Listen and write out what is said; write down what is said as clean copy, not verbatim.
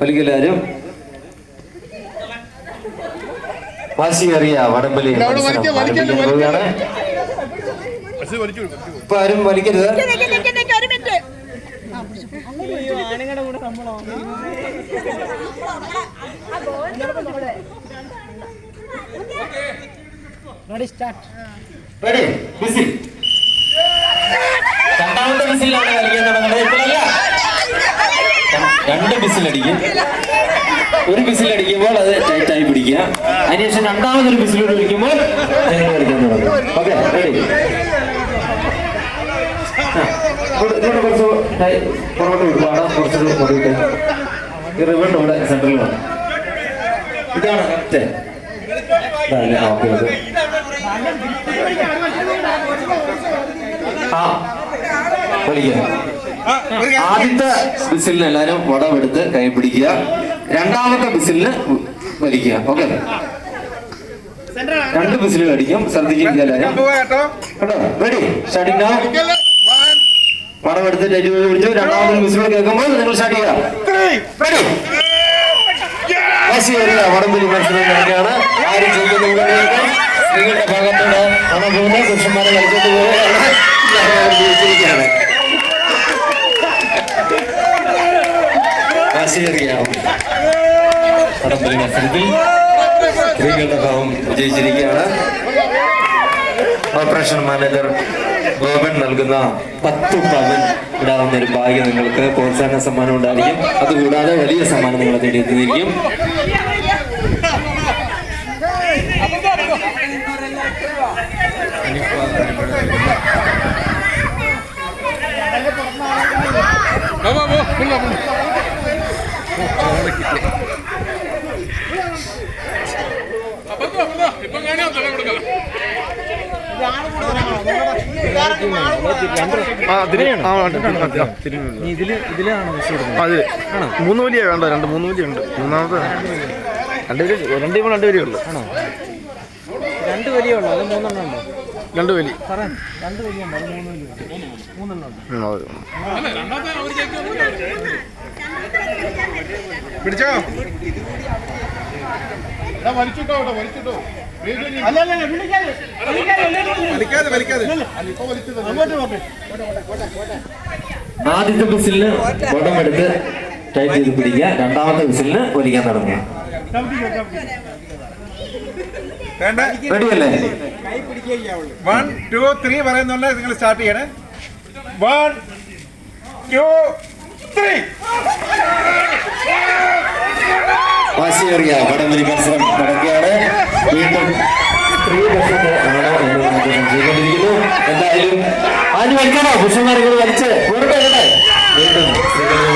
വലിക്കല്ലാരും വാശിയേറിയ വടംവലി പോവുകയാണ്. ഇപ്പൊ ആരും വലിക്കരുത്. രണ്ടാമത്തെ വിസിലാണ് കളിക്കാൻ തുടങ്ങുന്നത്. രണ്ട് വിസിലടിക്കും. ഒരു വിസിലടിക്കുമ്പോൾ അത് ടൈറ്റായി പിടിക്കുക. അതിനുശേഷം രണ്ടാമതൊരു വിസിലോട് വിളിക്കുമ്പോൾ നിങ്ങൾ കളിക്കാൻ തുടങ്ങും. Okay, ready? കുറച്ച് പുറകോട്ട് വിടുവാണ്. കുറച്ചൊരു മുറിയിട്ട് ഈ റിവണ്ട് ഇവിടെ സെൻട്രലിലാണ്. ഇതാണ് കറക്റ്റ്. ആദ്യത്തെ വിസിലിന് എല്ലാരും വടമെടുത്ത് കൈ പിടിക്കുക. രണ്ടാമത്തെ വിസിലിന് വലിക്കുക. ഓക്കെ, രണ്ട് വിസിലുകൾ അടിക്കും. ശ്രദ്ധിക്കുക എല്ലാരും. റെഡി? Starting now. വടമെടുത്ത് പിടിച്ചു. രണ്ടാമത്തെ വിസിലുകൾ കേൾക്കുമ്പോൾ നിങ്ങൾ സ്റ്റാർട്ട് ചെയ്യുക. റെഡി? വടംവലി മത്സരം നടക്കുകയാണ്. ആരും ചെയ്യുന്ന സ്ത്രീകളുടെ ഭാഗത്തോട് ആണ് പോകുന്നത്. പുരുഷന്മാരെ കളിച്ചിട്ട് പോവുകയാണ്. ജീവിച്ചിരിക്കുകയാണ്. വടംവലി മത്സരത്തിൽ സ്ത്രീകളുടെ ഭാഗം വിജയിച്ചിരിക്കുകയാണ്. ഓപ്പറേഷൻ മാനേജർ ഗോപൻ നൽകുന്ന 10 പവൻ ഇടാവുന്ന ഒരു ബാഗ് നിങ്ങൾക്ക് പ്രോത്സാഹന സമ്മാനം ഉണ്ടായിരിക്കും. അതുകൂടാതെ വലിയ സമ്മാനം നിങ്ങളെ തേടി എത്തിയിരിക്കും. അത് 3 വലിയ വേണ്ട, 2-3 വലിയ ഉണ്ട്. മൂന്നാമത്തെ 2 വലിയ ഉള്ളു. 2 വലിയ ഉള്ളു. അത് 3 ഉണ്ടോ? 2 വലി 2 വലിയ 3 പിടിച്ചോ. ആദ്യത്തെ വിസിലിന് വടമെടുത്ത് ടൈറ്റ് ചെയ്ത് പിടിക്കുക. രണ്ടാമത്തെ വിസിലിന് വലിക്കാൻ തുടങ്ങുക. റെഡിയല്ലേ? 1 2 3 പറയുന്നുള്ള നിങ്ങൾ സ്റ്റാർട്ട് ചെയ്യണേ. 1 2 3. വാശിയേറിയ വടംവലി മത്സരം നടക്കുകയാണ്. വീണ്ടും സ്ത്രീ പക്ഷത്തെ ആണോ എന്ന് നമുക്ക് സംശയിക്കൊണ്ടിരിക്കുന്നു. എന്തായാലും ആദ്യം വലിക്കണോ? പുരുഷന്മാരെ വലിച്ച് വീണ്ടും സ്ത്രീകളുടെ